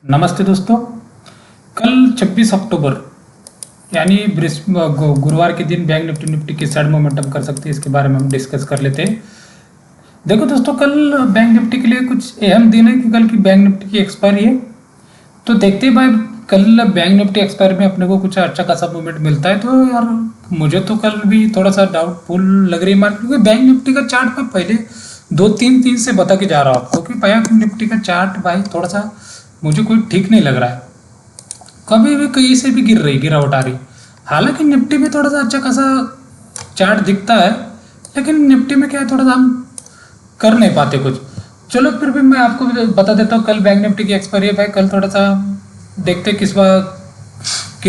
नमस्ते दोस्तों। कल 26 अक्टूबर यानी गुरुवार के दिन बैंक निफ्टी किस साइड मोमेंटम कर सकते हैं, इसके बारे में हम डिस्कस कर लेते हैं। देखो दोस्तों, कल बैंक निफ्टी के लिए कुछ अहम दिन है कि कल की बैंक निफ्टी की एक्सपायरी है। तो देखते हैं भाई, कल बैंक निफ्टी एक्सपायरी में अपने को कुछ अच्छा खासा मूवमेंट मिलता है तो यार मुझे तो कल भी थोड़ा सा डाउटफुल लग रही है मार्केट, क्योंकि बैंक निफ्टी का चार्ट मैं पहले दो तीन दिन से बता के जा रहा हूँ आपको कि बैंक निफ्टी का चार्ट भाई थोड़ा सा मुझे कोई ठीक नहीं लग रहा है। कभी भी कहीं से भी गिरावट आ रही। हालांकि निफ्टी में थोड़ा सा अच्छा खासा चार्ट दिखता है, लेकिन निफ्टी में क्या है, थोड़ा सा हम कर नहीं पाते कुछ। चलो फिर भी मैं आपको भी बता देता हूँ, कल बैंक निफ्टी की एक्सपायरी है भाई। कल थोड़ा सा देखते किस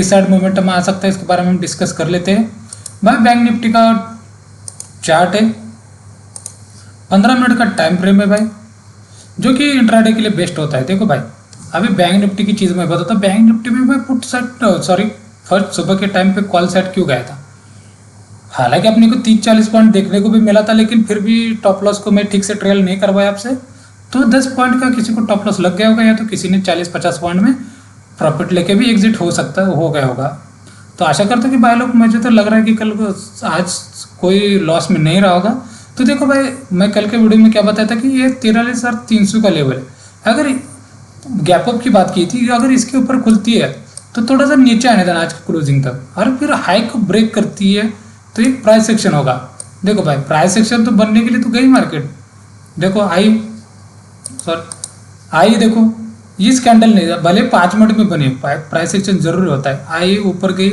साइड मोमेंटम आ सकता है, इसके बारे में हम डिस्कस कर लेते हैं। भाई बैंक निफ्टी का चार्ट है, 15 मिनट का टाइम फ्रेम है भाई, जो कि इंट्राडे के लिए बेस्ट होता है। देखो भाई, अभी बैंक निफ्टी की चीज़ मैं बताता हूँ। बैंक निफ्टी में मैं फर्स्ट सुबह के टाइम पे कॉल सेट क्यों गया था। हालांकि अपने को 30-40 पॉइंट देखने को भी मिला था, लेकिन फिर भी टॉप लॉस को मैं ठीक से ट्रेल नहीं करवाया आपसे। तो 10 पॉइंट का किसी को टॉप लॉस लग गया होगा, या तो किसी ने 40-50 पॉइंट में प्रॉफिट लेके भी एग्जिट हो गया होगा। तो आशा करता हूँ कि भाई लोग, मुझे तो लग रहा है कि आज कोई लॉस में नहीं रहा होगा। तो देखो भाई, मैं कल के वीडियो में क्या बताया था कि ये 43,300 का लेवल है। अगर गैप अप की बात की थी, अगर इसके ऊपर खुलती है तो थोड़ा सा नीचे आने देना आज की क्लोजिंग तक, और फिर हाई को ब्रेक करती है तो एक प्राइस सेक्शन होगा। देखो भाई, प्राइस सेक्शन तो बनने के लिए तो गई मार्केट। देखो आई देखो, इस कैंडल नहीं, भले 5 मिनट में बने, प्राइस सेक्शन जरूरी होता है। आई ऊपर गई,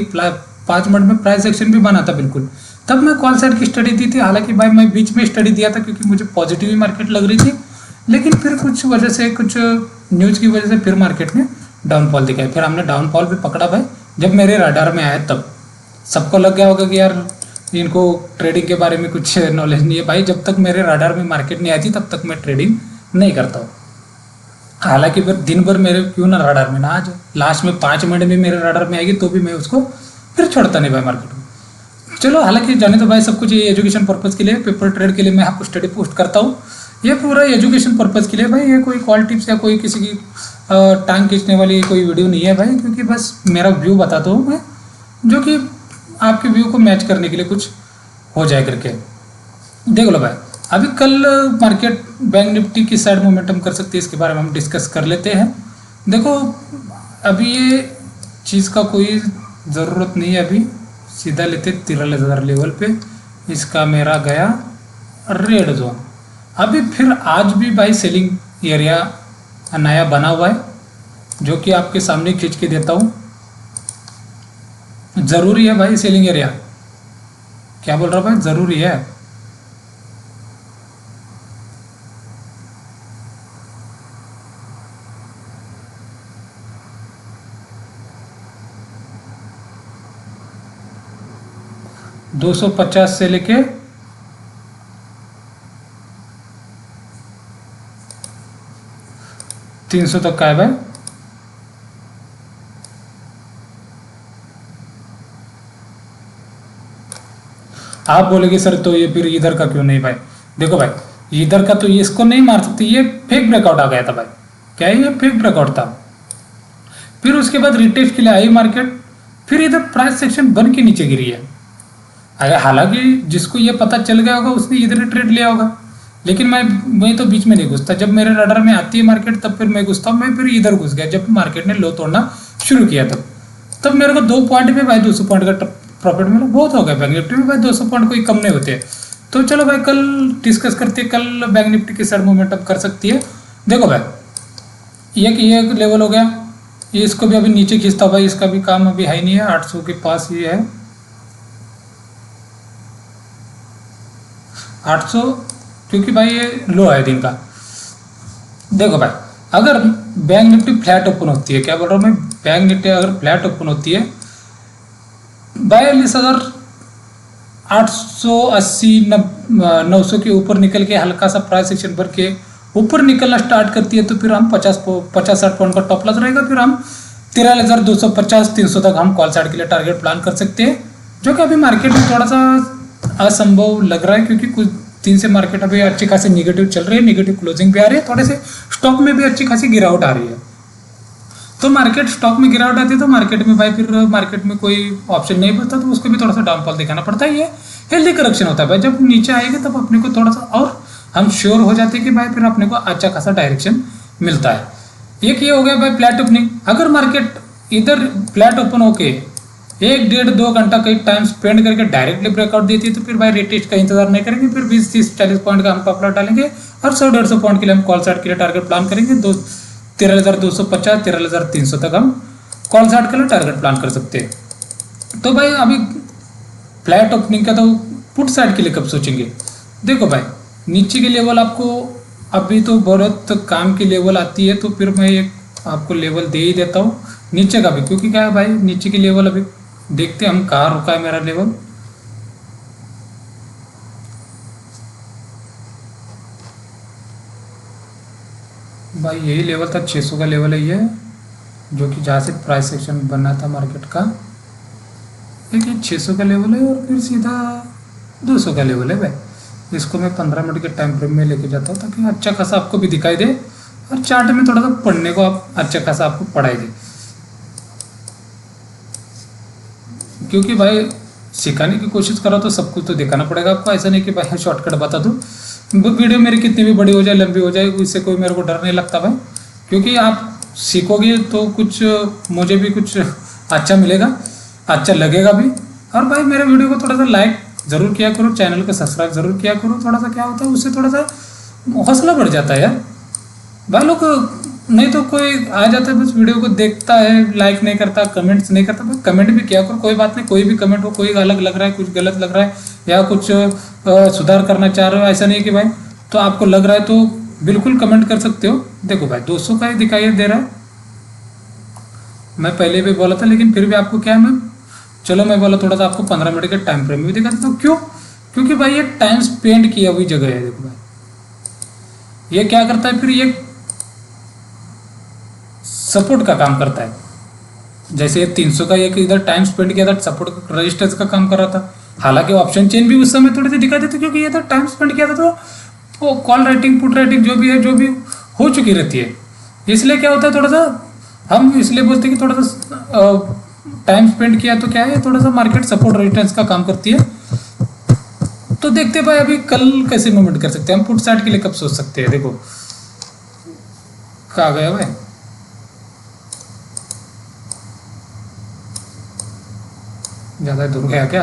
5 मिनट में प्राइस सेक्शन भी बना था बिल्कुल। तब मैं कॉल साइड की स्टडी दी थी। हालांकि भाई मैं बीच में स्टडी दिया था क्योंकि मुझे पॉजिटिव ही मार्केट लग रही थी, लेकिन फिर कुछ न्यूज़ की वजह से फिर मार्केट ने डाउनफॉल दिखाई। फिर हमने डाउनफॉल भी पकड़ा भाई, जब मेरे रडार में आया तब सबको लग गया होगा कि यार इनको ट्रेडिंग के बारे में कुछ नॉलेज नहीं है। भाई जब तक मेरे रडार में मार्केट नहीं आई थी तब तक मैं ट्रेडिंग नहीं करता हूँ। हालांकि फिर दिन भर मेरे क्यों ना रडार में ना आ जाए, लास्ट में 5 मिनट में मेरे रडार में आएगी तो भी मैं उसको फिर छोड़ता नहीं भाई मार्केट में। चलो, हालांकि जाने तो भाई सब कुछ ये एजुकेशन पर्पज़ के लिए, पेपर ट्रेड के लिए मैं आपको स्टडी पोस्ट करता हूँ। ये पूरा एजुकेशन पर्पज़ के लिए भाई, ये कोई कॉल टिप्स या कोई किसी की टांग खींचने वाली कोई वीडियो नहीं है भाई, क्योंकि बस मेरा व्यू बताता हूँ मैं, जो कि आपके व्यू को मैच करने के लिए कुछ हो जाए करके। देख लो भाई, अभी कल मार्केट बैंक निफ्टी किस साइड मोमेंटम कर सकती है, इसके बारे में हम डिस्कस कर लेते हैं। देखो, अभी ये चीज़ का कोई ज़रूरत नहीं है, अभी सीधा लेते 43,000 लेवल पे। इसका मेरा गया रेड जोन। अभी फिर आज भी भाई सेलिंग एरिया नया बना हुआ है, जो कि आपके सामने खींच के देता हूँ। ज़रूरी है भाई सेलिंग एरिया, क्या बोल रहा हूँ भाई, ज़रूरी है। $250 से लेके $300 तक का है भाई। आप बोलेंगे सर तो ये फिर इधर का क्यों नहीं भाई। देखो भाई, इधर का तो ये इसको नहीं मार सकती, ये फेक ब्रेकआउट आ गया था भाई। क्या है, ये फेक ब्रेकआउट था। फिर उसके बाद रिटेस्ट के लिए आई मार्केट, फिर इधर प्राइस सेक्शन बन के नीचे गिरी है। अगर हालांकि जिसको ये पता चल गया होगा उसने इधर ही ट्रेड लिया होगा, लेकिन मैं तो बीच में नहीं घुसता। जब मेरे रडार में आती है मार्केट तब फिर मैं घुसता हूँ। मैं फिर इधर घुस गया जब मार्केट ने लो तोड़ना शुरू किया, तब मेरे को 2 पॉइंट में भाई 200 पॉइंट का प्रॉफिट मिला, बहुत हो गया। बैंक निफ्टी में भाई 200 पॉइंट कोई कम नहीं होते। तो चलो भाई, कल डिस्कस करते हैं कल बैंक निफ्टी किस साइड मोमेंटम कर सकती है। देखो भाई, ये एक लेवल हो गया, ये इसको भी अभी नीचे खींचता भाई, इसका भी काम अभी हाई नहीं है, 800 के पास ही है। 800, क्योंकि भाई ये लो है दिन का। देखो भाई, अगर बैंक निफ्टी फ्लैट ओपन होती है, क्या बोल रहा हूँ मैं, बैंक निफ्टी अगर फ्लैट ओपन होती है 42,880-900 के ऊपर निकल के हल्का सा प्राइस सेक्शन भर के ऊपर निकलना स्टार्ट करती है, तो फिर हम 50-60 पॉइंट का टॉप लॉस रहेगा। फिर हम 43,250-300 तक हम कॉल साइड के लिए टारगेट प्लान कर सकते हैं, जो कि अभी मार्केट में थोड़ा सा असंभव लग रहा है, क्योंकि कुछ दिन से मार्केट अभी अच्छी खासी निगेटिव चल रही है, निगेटिव क्लोजिंग भी आ रही है, थोड़े से स्टॉक में भी अच्छी खासी गिरावट आ रही है। तो मार्केट स्टॉक में गिरावट आती है तो मार्केट में भाई फिर मार्केट में कोई ऑप्शन नहीं बचता तो उसको भी थोड़ा सा डाउनफॉल दिखाना पड़ता है। ये हेल्दी करेक्शन होता है भाई, जब नीचे आएगा तब अपने को थोड़ा सा और हम श्योर हो जाते हैं कि भाई फिर अपने को अच्छा खासा डायरेक्शन मिलता है। एक ये हो गया भाई फ्लैट ओपनिंग। अगर मार्केट इधर फ्लैट ओपन होके 1-1.5-2 घंटा कहीं टाइम स्पेंड करके डायरेक्टली ब्रेकआउट देती है तो फिर भाई रेटेस्ट का इंतजार नहीं करेंगे, फिर 20-30-40 पॉइंट का हम टॉप लॉट डालेंगे और 100-150 पॉइंट के लिए हम कॉल साइड के लिए टारगेट प्लान करेंगे। 13,250 13,300 तक हम कॉल साइड के लिए टारगेट प्लान कर सकते हैं। तो भाई अभी फ्लैट ओपनिंग का तो पुट साइड के लिए कब सोचेंगे? देखो भाई नीचे की लेवल आपको अभी तो बहुत काम की लेवल आती है तो फिर मैं एक आपको लेवल दे ही देता हूँ नीचे का भी, क्योंकि क्या है भाई नीचे की लेवल अभी देखते हैं हम कहाँ रुका है मेरा लेवल। भाई यही लेवल था 600 का लेवल है ये, जो कि जहाँ से प्राइस सेक्शन बना था मार्केट का। देखिए 600 का लेवल है और फिर सीधा 200 का लेवल है भाई। इसको मैं 15 मिनट के टाइम फ्रेम में लेके जाता हूँ ताकि अच्छा खासा आपको भी दिखाई दे और चार्ट में थोड़ा सा पढ़ने को आप अच्छा खासा आपको पढ़ाई दे, क्योंकि भाई सिखाने की कोशिश करो तो सब कुछ तो दिखाना पड़ेगा आपको। ऐसा नहीं कि भाई शॉर्टकट बता दूँ। वीडियो मेरी कितनी भी बड़ी हो जाए लंबी हो जाए इससे कोई मेरे को डर नहीं लगता भाई, क्योंकि आप सीखोगे तो कुछ मुझे भी कुछ अच्छा मिलेगा, अच्छा लगेगा भी। और भाई मेरे वीडियो को थोड़ा सा लाइक ज़रूर किया करो, चैनल को सब्सक्राइब ज़रूर किया करो। थोड़ा सा क्या होता है उससे थोड़ा सा हौसला बढ़ जाता है यार भाई। लोग नहीं तो कोई आ जाता है बस वीडियो को देखता है, लाइक नहीं करता, कमेंट्स नहीं करता। भाई कमेंट भी किया करो, कोई बात नहीं, कोई भी कमेंट हो, कोई अलग लग रहा है, कुछ गलत लग रहा है या कुछ सुधार करना चाह रहे हो, ऐसा नहीं है कि भाई तो आपको लग रहा है तो बिल्कुल कमेंट कर सकते हो। देखो भाई 200 का ही दिखाई दे रहा है, मैं पहले भी बोला था, लेकिन फिर भी आपको क्या है मैं बोला थोड़ा सा आपको 15 मिनट के टाइम फ्रेम में भी दिखा देता हूँ। क्यों? क्योंकि भाई ये टाइम स्पेंड किया हुई जगह है। देखो भाई ये क्या करता है, फिर ये सपोर्ट का काम करता है। जैसे ये 300 का एक इधर टाइम स्पेंड किया था, सपोर्ट रजिस्टेंस का काम कर रहा था। हालांकि ऑप्शन चेन भी उस समय थोड़ी सी दिखा देते क्योंकि ये तो टाइम स्पेंड किया था तो वो कॉल राइटिंग पुट राइटिंग जो भी है जो भी हो चुकी रहती है। इसलिए क्या होता है थोड़ा सा हम इसलिए बोलते हैं कि थोड़ा सा टाइम स्पेंड किया तो क्या है थोड़ा सा मार्केट सपोर्ट रेजिस्टेंस का काम करती है। तो देखते हैं भाई अभी कल कैसे मूवमेंट कर सकते हैं हम, पुट साइड के लिए कब सोच सकते हैं। देखो कहाँ गया भाई, ज्यादा दूर गया क्या?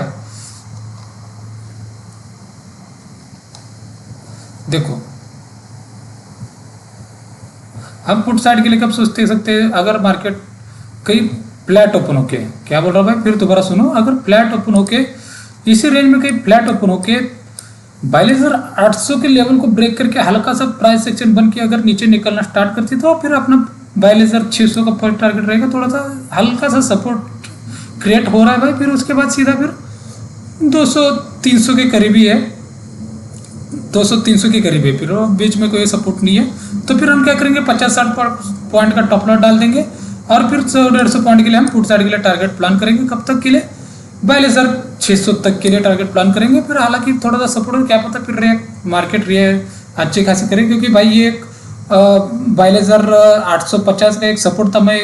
देखो हम पुट साइड के लिए कब सोचते सकते हैं, अगर मार्केट कहीं फ्लैट ओपन होके, क्या बोल रहा हूँ भाई फिर दोबारा सुनो, अगर फ्लैट ओपन होके इसी रेंज में कहीं फ्लैट ओपन होके 42,800 के लेवल को ब्रेक करके हल्का सा प्राइस सेक्शन बन के अगर नीचे निकलना स्टार्ट करती तो फिर अपना 42,600 का फर्स्ट टारगेट रहेगा। थोड़ा सा हल्का सा सपोर्ट क्रिएट हो रहा है भाई, फिर उसके बाद सीधा फिर 200-300 के करीब ही है, 200-300 के करीब है, फिर बीच में कोई सपोर्ट नहीं है। तो फिर हम क्या करेंगे 50-60 पॉइंट का टॉप लॉट डाल देंगे और फिर 100-150 पॉइंट के लिए हम पुट साइड के लिए टारगेट प्लान करेंगे। कब तक के लिए? 42,600 तक के लिए टारगेट प्लान करेंगे। फिर हालांकि थोड़ा सा सपोर्ट क्या पता फिर मार्केट अच्छी खासी करेगी, क्योंकि भाई ये एक 42,850 का एक सपोर्ट था, मैं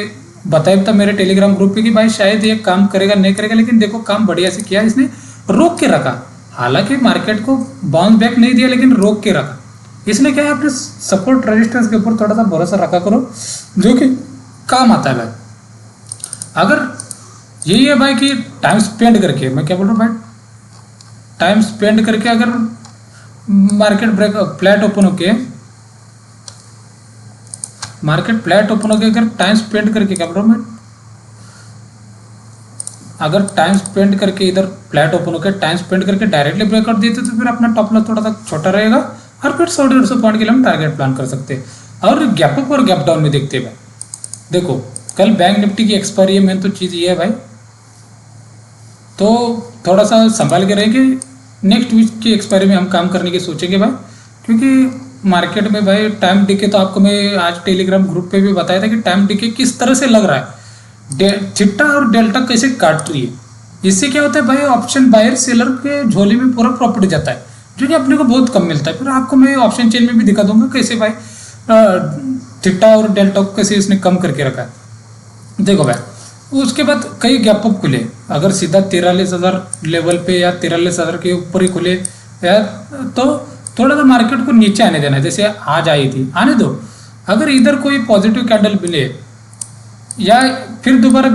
बताया था मेरे टेलीग्राम ग्रुप पे कि भाई शायद ये काम करेगा नहीं करेगा, लेकिन देखो काम बढ़िया से किया, इसने रोक के रखा। हालांकि मार्केट को बाउंस बैक नहीं दिया लेकिन रोक के रखा। इसलिए क्या है अपने सपोर्ट रेजिस्टेंस के ऊपर थोड़ा सा भरोसा रखा करो जो कि काम आता है भाई। अगर यही है भाई कि टाइम स्पेंड करके, मैं क्या बोल रहा हूँ भाई, टाइम स्पेंड करके अगर मार्केट ब्रेक फ्लैट ओपन होके अगर टाइम स्पेंड करके, क्या बोल रहा हूँ मैं, अगर टाइम स्पेंड करके इधर फ्लैट ओपन होकर टाइम स्पेंड करके डायरेक्टली ब्रेकआउट देते तो फिर अपना टॉप लॉस थोड़ा सा छोटा रहेगा और फिर 100-150 पॉइंट के लिए हम टारगेट प्लान कर सकते हैं। और गैप अप और गैप डाउन में देखते हैं भाई। देखो कल बैंक निफ्टी की एक्सपायरी है, मेन तो चीज़ ये है भाई, तो थोड़ा सा संभाल के रहेंगे। नेक्स्ट वीक की एक्सपायरी में हम काम करने की सोचेंगे भाई, क्योंकि मार्केट में भाई टाइम डिके तो आपको मैं आज टेलीग्राम ग्रुप पे भी बताया था कि टाइम डिके किस तरह से लग रहा है, थीटा और डेल्टा कैसे काट रही है। इससे क्या होता है भाई, ऑप्शन बायर सेलर के झोले में पूरा प्रॉफिट जाता है, जो कि अपने को बहुत कम मिलता है। फिर आपको मैं ऑप्शन चेन में भी दिखा दूंगा कैसे भाई थीटा और डेल्टा को कैसे इसने कम करके रखा है। देखो भाई, उसके बाद कई गैप अप खुले, अगर सीधा 43,000 लेवल पे या 43,000 के ऊपर ही खुले यार, तो थोड़ा सा मार्केट को नीचे आने देना है, जैसे आज आई थी आने दो। अगर इधर कोई पॉजिटिव कैंडल मिले या फिर दोबारा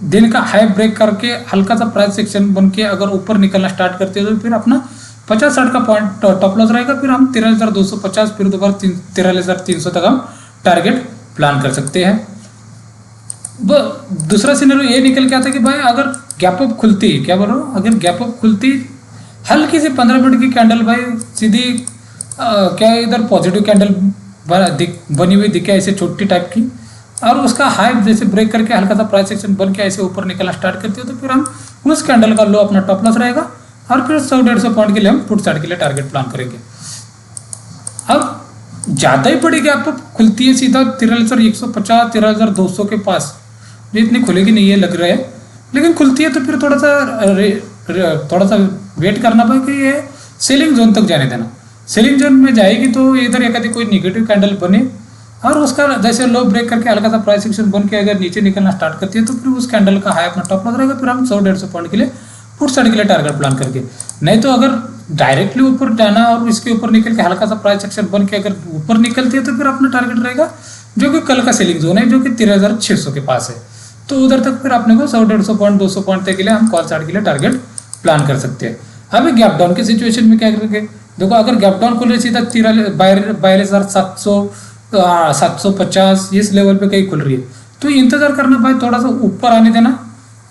दिन का हाई ब्रेक करके हल्का सा प्राइस सेक्शन बन के अगर ऊपर निकलना स्टार्ट करते हैं तो फिर अपना 50-60 का पॉइंट टॉप लॉस रहेगा, फिर हम 13,250 फिर दोबारा 13,300 तक हम टारगेट प्लान कर सकते हैं। वो दूसरा सिनेरियो ये निकल के आता है कि भाई अगर गैप अप खुलती, क्या बोल रहा हूँ, अगर गैप अप खुलती हल्की सी 15 मिनट की कैंडल भाई सीधी क्या इधर पॉजिटिव कैंडल बनी हुई दिखे ऐसे छोटी टाइप की, और उसका हाई जैसे ब्रेक करके हल्का सा प्राइस सेक्शन बन के ऐसे ऊपर निकलना स्टार्ट करती है, तो फिर हम उस कैंडल का लो अपना टॉप लॉस रहेगा, और फिर 100-150 पॉइंट के लिए हम पुट साइड के लिए टारगेट प्लान करेंगे। अब ज़्यादा ही बड़ी गैप अप खुलती है सीधा 13,150 13,200 के पास, जो इतनी खुलेगी नहीं है लग रहा है, लेकिन खुलती है तो फिर थोड़ा सा वेट करना पाए कि ये सेलिंग जोन तक जाने देना। सेलिंग जोन में जाएगी तो इधर एक आधी कोई निगेटिव कैंडल बने और उसका जैसे लो ब्रेक करके हल्का सा प्राइस एक्शन बन के अगर नीचे निकलना स्टार्ट करती है तो फिर उस कैंडल का हाई अपना टॉप लॉस रहेगा, फिर हम 100-150 पॉइंट के लिए पुट साइड के लिए टारगेट प्लान करके। नहीं तो अगर डायरेक्टली ऊपर जाना और इसके ऊपर निकल के हल्का सा प्राइस एक्शन बन के अगर ऊपर निकलती है तो फिर अपना टारगेट रहेगा जो कि कल का सेलिंग जोन है, जो कि 13,600 के पास है, तो उधर तक फिर अपने को 100-150 पॉइंट 200 पॉइंट तक के लिए हम कॉल साइड के लिए टारगेट प्लान कर सकते हैं। अभी गैप डाउन की सिचुएशन में क्या करेंगे, देखो अगर गैप डाउन खुल रही सीधा 42,700 750 इस लेवल पे कहीं खुल रही है तो इंतजार करना भाई, थोड़ा सा ऊपर आने देना।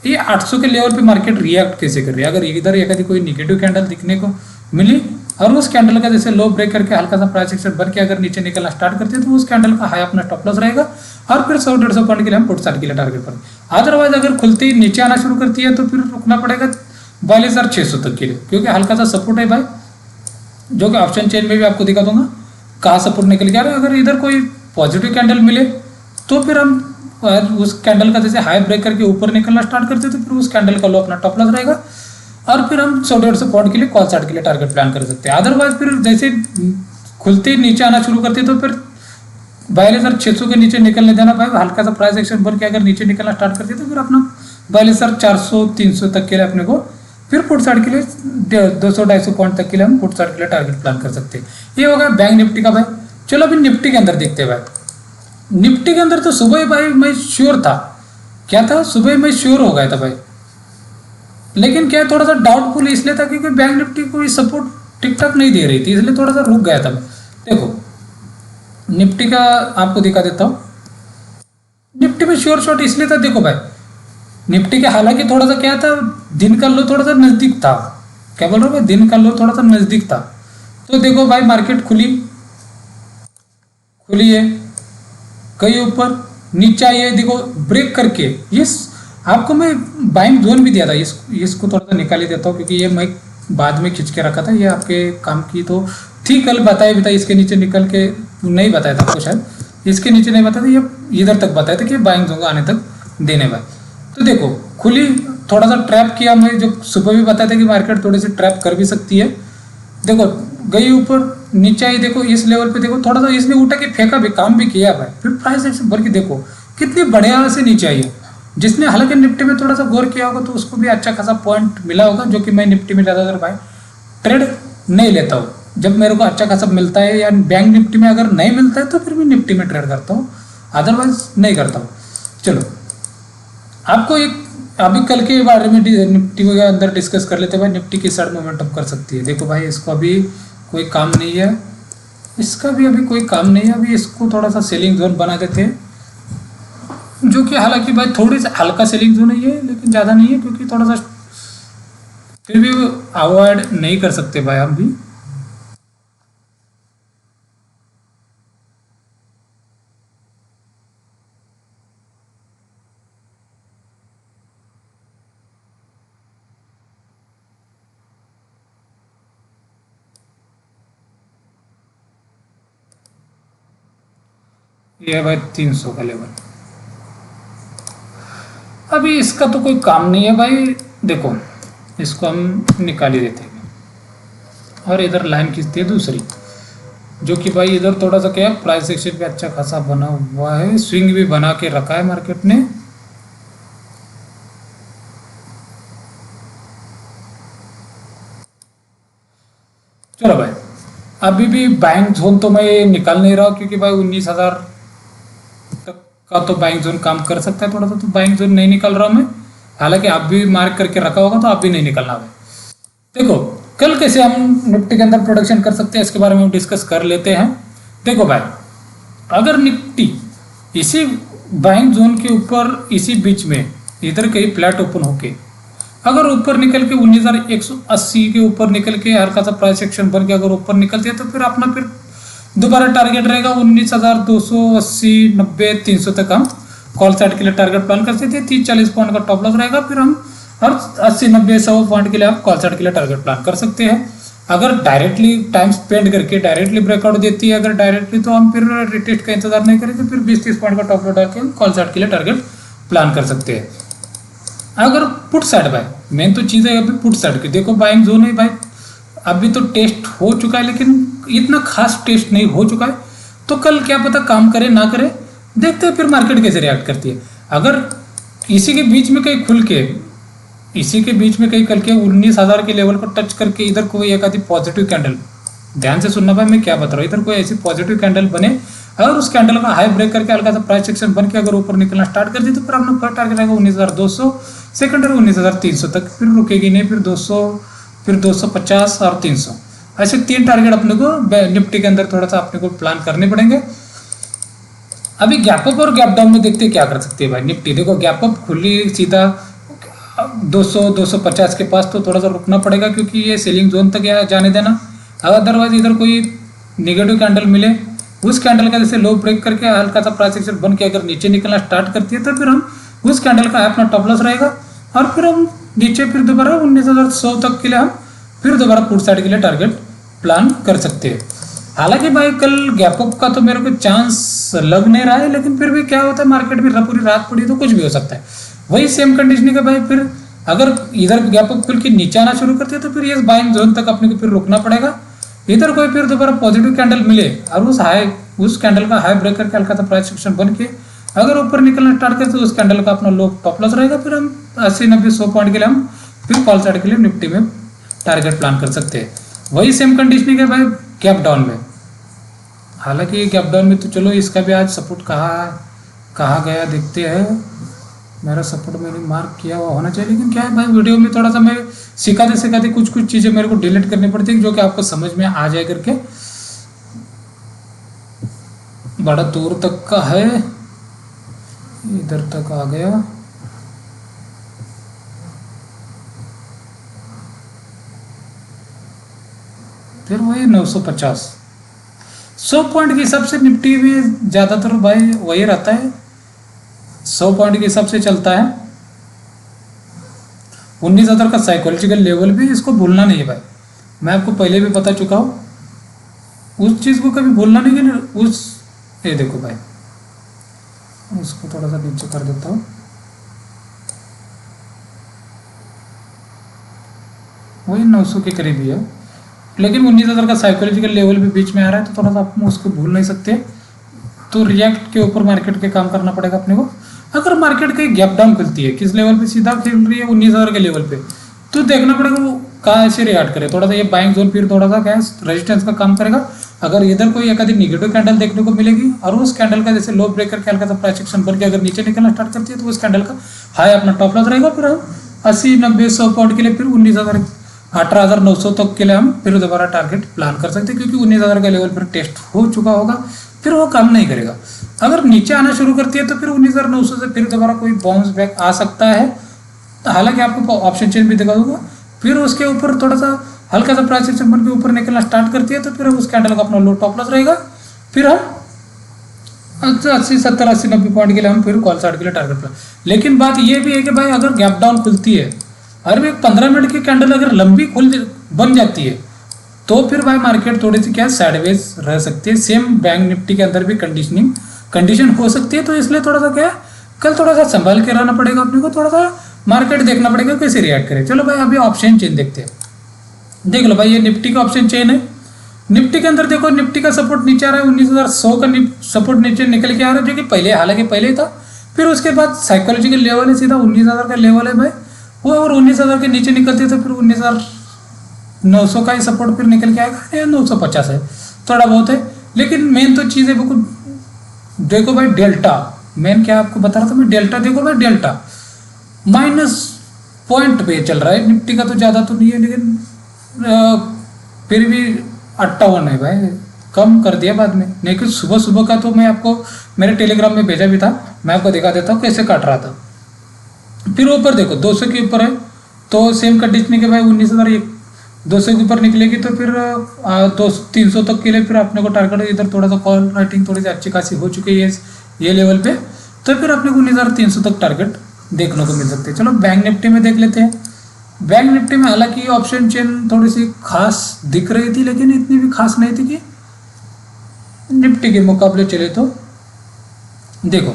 ये 800 के लेवल पे मार्केट रिएक्ट कैसे कर रही है, अगर इधर एक कोई निगेटिव कैंडल दिखने को मिली और उस कैंडल का जैसे लो ब्रेक करके हल्का सा प्राइस एक्शन बन के अगर नीचे निकलना स्टार्ट करते हैं तो उस कैंडल का हाई अपना टॉप लॉस रहेगा, और फिर 100-150 पॉइंट के लिए हम पुट साइड के लिए टारगेट पर। अदरवाइज अगर खुलती नीचे आना शुरू करती है तो फिर रुकना पड़ेगा 42,600 तक के लिए, क्योंकि हल्का सा सपोर्ट है भाई, जो कि ऑप्शन चेन में भी आपको दिखा दूंगा कहाँ सपोर्ट निकल के आ रहा है। अगर इधर कोई पॉजिटिव कैंडल मिले तो फिर हम उस कैंडल का जैसे हाई ब्रेक करके ऊपर निकलना स्टार्ट करते तो फिर उस कैंडल का लो अपना टॉप लॉस रहेगा, और फिर हम 100-150 पॉइंट के लिए कॉल साइड के लिए टारगेट प्लान कर सकते हैं। अदरवाइज फिर जैसे खुलते नीचे आना शुरू करते तो फिर 42,600 के नीचे निकलने देना भाई, हल्का सा प्राइस एक्शन बन के अगर नीचे निकलना स्टार्ट करते तो फिर अपना 42,400-300 तक के लिए अपने को फिर पुट साइड के लिए 200-250 पॉइंट तक के लिए हम पुट साइड के लिए टारगेट प्लान कर सकते हैं। ये होगा बैंक निफ्टी का भाई। चलो अभी निफ्टी के अंदर देखते हैं भाई। निफ्टी के अंदर तो सुबह भाई मैं श्योर था, क्या था, सुबह मैं श्योर हो गया था भाई, लेकिन क्या थोड़ा सा डाउटफुल इसलिए था क्योंकि बैंक निफ्टी कोई सपोर्ट ठीक ठाक नहीं दे रही थी, इसलिए थोड़ा सा रुक गया था मैं। देखो निफ्टी का आपको दिखा देता हूँ, निफ्टी में श्योर शॉट इसलिए था, देखो भाई निफ्टी के हालांकि थोड़ा सा क्या था, दिन का लो थोड़ा सा नजदीक था, क्या बोल रहा हूँ भाई, दिन का लो थोड़ा सा नजदीक था, तो देखो भाई मार्केट खुली है कहीं ऊपर नीचे आई है, देखो ब्रेक करके इस आपको मैं बाइंग जोन भी दिया था, इसको थोड़ा सा निकाल ही देता हूँ क्योंकि ये मैं बाद में खींच के रखा था, ये आपके काम की तो थी, कल बताया भी था, इसके नीचे निकल के नहीं बताया था आपको, शायद इसके नीचे नहीं बताया था, ये इधर तक बताया था कि बाइंग जोन आने तक देने वाले। तो देखो खुली, थोड़ा सा ट्रैप किया, मैं जो सुबह भी बताया था कि मार्केट थोड़ी सी ट्रैप कर भी सकती है, देखो गई ऊपर नीचे आई, देखो इस लेवल पे देखो थोड़ा सा इसने उठा के फेंका भी, काम भी किया भाई, फिर प्राइस एक्शन भर के देखो कितनी बढ़िया से नीचे आई है। जिसने हालांकि निफ्टी में थोड़ा सा गौर किया होगा तो उसको भी अच्छा खासा पॉइंट मिला होगा, जो कि मैं निफ्टी में ज़्यादातर भाई ट्रेड नहीं लेता हूँ, जब मेरे को अच्छा खासा मिलता है या बैंक निफ्टी में अगर नहीं मिलता है तो फिर मैं निफ्टी में ट्रेड करता हूँ, अदरवाइज नहीं करता हूँ। चलो आपको एक अभी कल के बारे में निफ्टी के अंदर डिस्कस कर लेते हैं भाई, निफ्टी किस साइड मोमेंटम कर सकती है। देखो भाई इसको अभी कोई काम नहीं है, इसका भी अभी कोई काम नहीं है, अभी इसको थोड़ा सा सेलिंग जोन बना देते हैं, जो कि हालांकि भाई थोड़ी सा हल्का सेलिंग जोन है ये, लेकिन ज़्यादा नहीं है, क्योंकि थोड़ा सा फिर भी अवॉइड नहीं कर सकते भाई हम भी। ये है भाई 300 का लेवल, अभी इसका तो कोई काम नहीं है भाई, देखो इसको हम निकाल ही देते हैं, और इधर लाइन खींचती है दूसरी, जो कि भाई इधर थोड़ा सा क्या है, प्राइस एक्शन पे अच्छा खासा बना हुआ है, स्विंग भी बना के रखा है मार्केट ने, चलो भाई, अभी भी बाइंग जोन तो मैं निकाल नहीं रहा हूँ, क्योंकि भाई 19,000 तक का तो बाइंग जोन काम कर सकता है थोड़ा सा, तो बाइंग जोन नहीं निकाल रहा हूँ मैं। हालांकि आप भी मार्क करके रखा होगा तो आप भी नहीं निकलना भाई। देखो, कल कैसे हम निफ्टी के अंदर प्रोडक्शन कर सकते हैं इसके बारे में हम डिस्कस कर लेते हैं। देखो भाई, अगर निफ्टी इसी बाइंग जोन के ऊपर इसी बीच में इधर कहीं फ्लैट ओपन होके अगर ऊपर निकल के 19,180 के ऊपर निकल के हल्का सा प्राइस एक्शन बन के अगर ऊपर निकलती है, तो फिर अपना फिर दोबारा टारगेट रहेगा 19,280, 90, 300 तक हम कॉल साइड के लिए टारगेट प्लान कर सकते हैं। 30-40 पॉइंट का टॉप लॉस रहेगा, फिर हम हर 80, 90, 100 पॉइंट के लिए हम कॉल साइड के लिए टारगेट प्लान कर सकते हैं। अगर डायरेक्टली टाइम स्पेंड करके डायरेक्टली ब्रेकआउट देती है अगर डायरेक्टली, तो हम फिर रिटेस्ट का इंतजार नहीं करेंगे, फिर 20-30 पॉइंट का टॉप लॉस डाल के हम कॉल साइड के लिए टारगेट प्लान कर सकते हैं। अगर पुट साइड भाई, मेन तो चीज़ है अभी पुट साइड की। देखो बाइंग जोन है भाई, अभी तो टेस्ट हो चुका है, लेकिन इतना खास टेस्ट नहीं हो चुका है, तो कल क्या पता काम करे ना करे, देखते हैं फिर मार्केट कैसे रिएक्ट करती है। अगर इसी के बीच में कहीं खुल के इसी के बीच में कहीं कल के 19,000 के लेवल को टच करके इधर कोई एक आधी पॉजिटिव कैंडल, ध्यान से सुनना भाई मैं क्या बता रहा हूँ, इधर कोई ऐसी पॉजिटिव कैंडल बने और उस कैंडल का हाई ब्रेक करके हल्का सा प्राइस सेक्शन बन के अगर ऊपर निकलना स्टार्ट कर दी, तो फिर अपना फर्स्ट टारगेट रहेगा 19,200, सेकेंडरी 19,300 तक, फिर रुकेगी नहीं, फिर 200, फिर 250 और 300, ऐसे 3 टारगेट अपने को निफ्टी के अंदर थोड़ा सा अपने को प्लान करने पड़ेंगे। अभी गैप अप और गैप डाउन में देखते हैं क्या कर सकते हैं भाई निफ्टी। देखो गैप अप खुली सीधा 200-250 के पास, तो थोड़ा सा रुकना पड़ेगा, क्योंकि ये सेलिंग जोन तक जाने देना। अदरवाइज इधर कोई नेगेटिव कैंडल मिले, उस कैंडल का जैसे लो ब्रेक करके हल्का सा प्राइस एक्शन बन के अगर नीचे निकलना स्टार्ट करती है, तो फिर हम उस कैंडल का अपना टॉप लॉस रहेगा, और फिर हम नीचे फिर दोबारा 19,100 तक के लिए हम फिर दोबारा पुट साइड के लिए टारगेट प्लान कर सकते हैं। हालांकि भाई कल गैप अप का तो मेरे को चांस लग नहीं रहा है, लेकिन फिर भी क्या होता है, मार्केट में पूरी रात पड़ी तो कुछ भी हो सकता है। वही सेम कंडीशन का भाई, फिर अगर इधर गैप अप खुल के नीचे आना शुरू करते हैं, तो फिर ये बाइंग जोन तक अपने को फिर रुकना पड़ेगा। इधर कोई फिर दोबारा पॉजिटिव कैंडल मिले और उस कैंडल का हाई ब्रेक करके हल्का सा प्राइस सेक्शन बन के अगर ऊपर निकलना स्टार्ट करते, तो उस कैंडल का अपना लो टॉप लॉस रहेगा, फिर हम 80, 90, 100 पॉइंट के लिए हम फिर कॉल साइड के लिए निफ्टी में टारगेट प्लान कर सकते हैं। वही सेम कंडीशन है भाई गैप डाउन में। हालांकि गैप डाउन में तो चलो इसका भी आज सपोर्ट कहाँ गया देखते हैं। मेरा सपोर्ट मैंने मार्क किया हुआ होना चाहिए, लेकिन क्या है भाई वीडियो में थोड़ा सा मैं सिखाते कुछ चीज़ें मेरे को डिलीट करनी पड़ती है, जो कि आपको समझ में आ जाए करके। बड़ा दूर तक का है, इधर तक आ गया। फिर वही 950 100 पॉइंट के हिसाब से निफ्टी में ज़्यादातर भाई वही रहता है, 100 पॉइंट के हिसाब से चलता है। 19,000 का साइकोलॉजिकल लेवल भी इसको भूलना नहीं है भाई, मैं आपको पहले भी बता चुका हूँ, उस चीज़ को कभी भूलना नहीं कि ये देखो भाई, उसको थोड़ा सा नीचे कर देता हूँ, वही 900 के करीब ही है, लेकिन 19,000 का साइकोलॉजिकल लेवल भी बीच में आ रहा है, तो थोड़ा सा आप उसको भूल नहीं सकते। तो रिएक्ट के ऊपर मार्केट के काम करना पड़ेगा अपने को। अगर मार्केट कहीं गैप डाउन खुलती है, किस लेवल पे सीधा खेल रही है 19,000 के लेवल पे, तो देखना पड़ेगा वो कहाँ ऐसे रिएक्ट करे। थोड़ा सा ये बाइंग जोन फिर थोड़ा सा क्या रेजिस्टेंस का काम करेगा। अगर इधर कोई एक आधी निगेटिव कैंडल देखने को मिलेगी और उस कैंडल का जैसे लो ब्रेक करके हल्का सा प्राइस एक्शन बन के अगर नीचे निकलना स्टार्ट करती है, तो उस कैंडल का हाई अपना टॉप लॉस रहेगा। फिर हम 80, 90, 100 पॉइंट के लिए फिर 19,000, 18,900 तक के लिए हम फिर दोबारा टारगेट प्लान कर सकते हैं, क्योंकि 19,000 का लेवल फिर टेस्ट हो चुका होगा, फिर वो काम नहीं करेगा। अगर नीचे आना शुरू करती है, तो फिर 19,900 से फिर दोबारा कोई बाउंस बैक आ सकता है। हालांकि आपको ऑप्शन चेन भी दिखा दूंगा। फिर उसके ऊपर थोड़ा सा हल्का सा प्राइस एक्शन बन के ऊपर निकलना स्टार्ट करती है, तो फिर उस कैंडल का अपना लो टॉप लॉस रहेगा। फिर हम 80, 70, 80, 90 पॉइंट के लिए हम फिर कॉल साइड के लिए टारगेट प्लान। लेकिन बात ये भी है कि भाई अगर गैप डाउन खुलती है और एक 15 मिनट की कैंडल अगर लंबी बन जाती है, तो फिर भाई मार्केट थोड़ी सी क्या साइडवेज रह सकती है। सेम बैंक निफ्टी के अंदर भी कंडीशन हो सकती है। तो इसलिए थोड़ा सा क्या कल थोड़ा सा संभाल के रहना पड़ेगा अपने को, थोड़ा सा मार्केट देखना पड़ेगा कैसे रिएक्ट करे। चलो भाई अभी ऑप्शन चेन देखते हैं। देख लो भाई, ये निफ्टी का ऑप्शन चेन है। निफ्टी के अंदर देखो, निफ्टी का सपोर्ट नीचे आ रहा है, 19,100 का सपोर्ट नीचे निकल के आ रहा है, जो कि हालांकि पहले था। फिर उसके बाद साइकोलॉजिकल लेवल है सीधा 19,000 का लेवल है भाई वो, और 19,000 के नीचे निकलते तो फिर 900 का ही सपोर्ट फिर निकल के आएगा या 950 है, थोड़ा बहुत है। लेकिन मेन तो चीज़ है बिल्कुल, देखो भाई डेल्टा, मेन क्या आपको बता रहा था मैं, डेल्टा देखो भाई, डेल्टा माइनस पॉइंट पे चल रहा है। निफ्टी का तो ज़्यादा तो नहीं है, लेकिन फिर भी 58 है भाई, कम कर दिया बाद में। नहीं कि सुबह सुबह का तो मैं आपको मेरे टेलीग्राम में भेजा भी था, मैं आपको दिखा देता हूँ कैसे काट रहा था। फिर ऊपर देखो 200 के ऊपर है, तो सेम कंडीशन के भाई 19,001 200 के ऊपर निकलेगी तो फिर 300 तक के लिए फिर अपने को टारगेट, इधर थोड़ा सा कॉल राइटिंग थोड़ी सी अच्छी खासी हो चुकी है ये लेवल पे, तो फिर अपने को 19,300 तक टारगेट देखने को मिल सकते हैं। चलो बैंक निफ्टी में देख लेते हैं। बैंक निफ्टी में हालांकि ऑप्शन चेन थोड़ी सी खास दिख रही थी, लेकिन इतनी भी खास नहीं थी कि निफ्टी के मुकाबले चले। तो देखो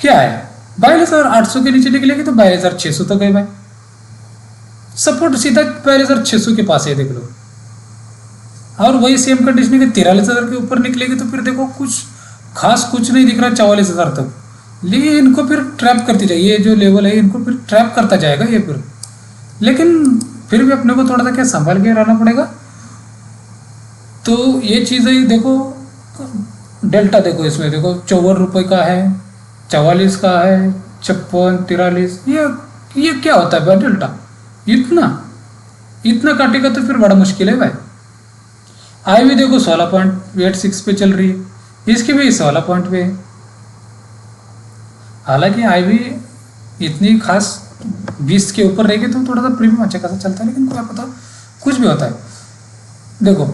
क्या है, 22,800 के नीचे निकलेगी तो 22,600 तक है भाई, सपोर्ट सीधा 22,600 के पास है देख लो। और वही सेम कंडीशन के 43,000 के ऊपर निकलेगी तो फिर देखो कुछ खास कुछ नहीं दिख रहा 44,000 तक, लेकिन इनको फिर ट्रैप करती जाए, ये जो लेवल है इनको फिर ट्रैप करता जाएगा ये फिर। लेकिन फिर भी अपने को थोड़ा सा क्या संभाल के रहना पड़ेगा। तो ये चीज़ें देखो, डेल्टा देखो, इसमें देखो 54 रुपये का है, 44 का है, 56, 43, ये क्या होता है भाई डेल्टा, इतना काटेगा तो फिर बड़ा मुश्किल है भाई। आई भी देखो 16.86 पे चल रही है, इसकी भी 16 पॉइंट पे है। हालांकि आई भी इतनी खास 20 के ऊपर रहेगी तो थोड़ा सा प्रीमियम अच्छा खासा चलता है, लेकिन क्या पता कुछ भी होता है। देखो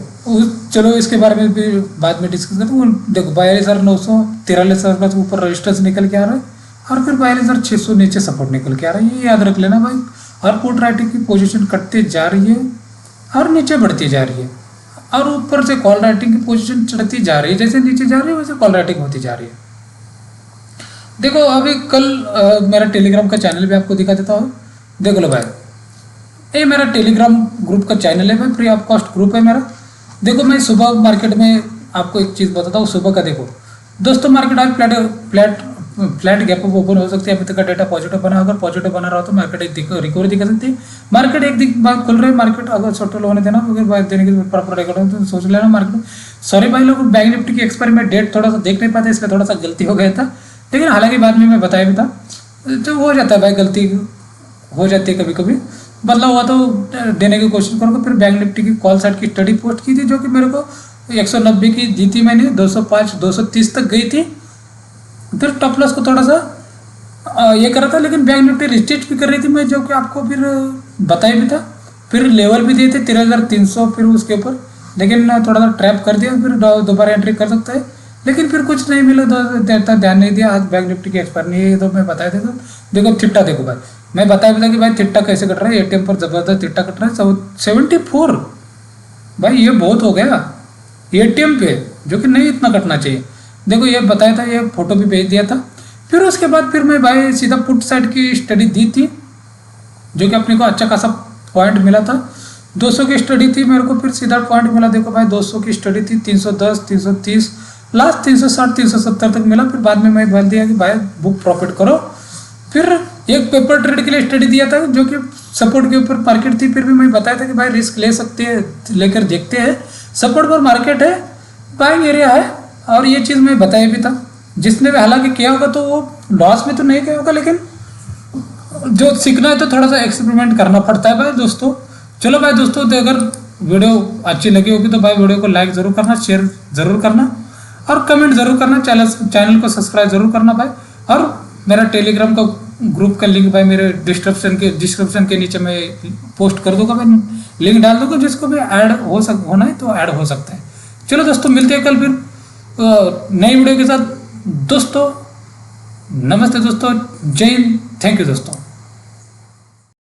चलो इसके बारे में भी बाद में डिस्कस करते हैं। देखो 42,900 43,000 का ऊपर रजिस्टर्स निकल के आ रहा है, और फिर 42,600 नीचे सपोर्ट निकल के आ रहा है। ये याद रख लेना भाई, हर पुट राइटिंग की पोजीशन कटती जा रही है और नीचे बढ़ती जा रही है, और ऊपर से कॉल राइटिंग की पोजीशन चढ़ती जा रही है। जैसे नीचे जा रही है वैसे कॉल राइटिंग होती जा रही है। देखो अभी कल मेरा टेलीग्राम का चैनल भी आपको दिखा देता हूँ, देख लो भाई, ये मेरा टेलीग्राम ग्रुप का चैनल है भाई, फ्री ऑफ कॉस्ट ग्रुप है मेरा। देखो मैं सुबह मार्केट में आपको एक चीज़ बताता हूँ, सुबह का देखो दोस्तों, मार्केट आज फ्लैट गैप अप ओपन हो सकती है। अभी तक का डेटा पॉजिटिव बना, अगर पॉजिटिव बना रहा तो मार्केट एक रिकवरी दिखा सकती है। मार्केट एक बार खुल रहे हैं, मार्केट अगर शॉर्ट होने देना, अगर बात देने की प्रॉपर रिकॉर्ड तो सोच लेना मार्केट। सॉरी भाई लोग, बैंक निफ्टी की एक्सपायरी में डेट थोड़ा सा देख नहीं पाते, इसलिए थोड़ा सा गलती हो गया था, लेकिन हालांकि बाद में मैं बताया भी था, तो हो जाता है भाई, गलती हो जाती है कभी कभी। बदला हुआ तो देने की कोशिश करूँगा। फिर बैंक निफ्टी की कॉल साइड की स्टडी पोस्ट की थी, जो कि मेरे को 190 की दी थी मैंने, 205 230 तक गई थी। फिर टॉप लॉस को थोड़ा सा ये करा था, लेकिन बैंक निफ्टी रिस्टेट भी कर रही थी मैं, जो कि आपको फिर बताया भी था। फिर लेवल भी दिए थे 13,300 फिर उसके ऊपर, लेकिन थोड़ा सा ट्रैप कर दिया। फिर दोबारा एंट्री कर सकता है, लेकिन फिर कुछ नहीं मिला, देर ध्यान नहीं दिया। आज बैंक निफ्टी की एक्सपायर नहीं है तो मैं बताया था। देखो थिट्टा देखो भाई, मैं बताया भी था कि भाई थिट्टा कैसे कट रहा है, एटीएम पर जबरदस्त थिट्टा कट रहा है 74 भाई, ये बहुत हो गया एटीएम पे, जो कि नहीं इतना कटना चाहिए। देखो ये बताया था, ये फोटो भी भेज दिया था। फिर उसके बाद फिर मैं भाई सीधा पुट साइड की स्टडी दी थी, जो कि अपने को अच्छा खासा पॉइंट मिला था। 200 की स्टडी थी मेरे को, फिर सीधा पॉइंट मिला। देखो भाई 200 की स्टडी थी 310 330 लास्ट 360 370 तक मिला। फिर बाद में मैं बोल दिया कि भाई बुक प्रॉफिट करो। फिर एक पेपर ट्रेड के लिए स्टडी दिया था, जो कि सपोर्ट के ऊपर मार्केट थी। फिर भी मैं बताया था कि भाई रिस्क ले सकते हैं, लेकर देखते हैं, सपोर्ट पर मार्केट है, बाइंग एरिया है। और ये चीज़ मैं बताया भी था। जिसने भी हालांकि किया होगा तो वो लॉस में तो नहीं किया होगा, लेकिन जो सीखना है तो थोड़ा सा एक्सपेरिमेंट करना पड़ता है भाई दोस्तों। चलो भाई दोस्तों, तो अगर वीडियो अच्छी लगी होगी तो भाई वीडियो को लाइक ज़रूर करना, शेयर ज़रूर करना और कमेंट ज़रूर करना। चैनल को सब्सक्राइब ज़रूर करना भाई। और मेरा टेलीग्राम का ग्रुप का लिंक भाई मेरे डिस्क्रिप्शन के नीचे मैं पोस्ट कर दूंगा भाई, लिंक डाल दूंगा, जिसको भी ऐड होना है तो ऐड हो सकता है। चलो दोस्तों, मिलते हैं कल फिर नई वीडियो के साथ दोस्तों। नमस्ते दोस्तों, जय हिंद, थैंक यू दोस्तों।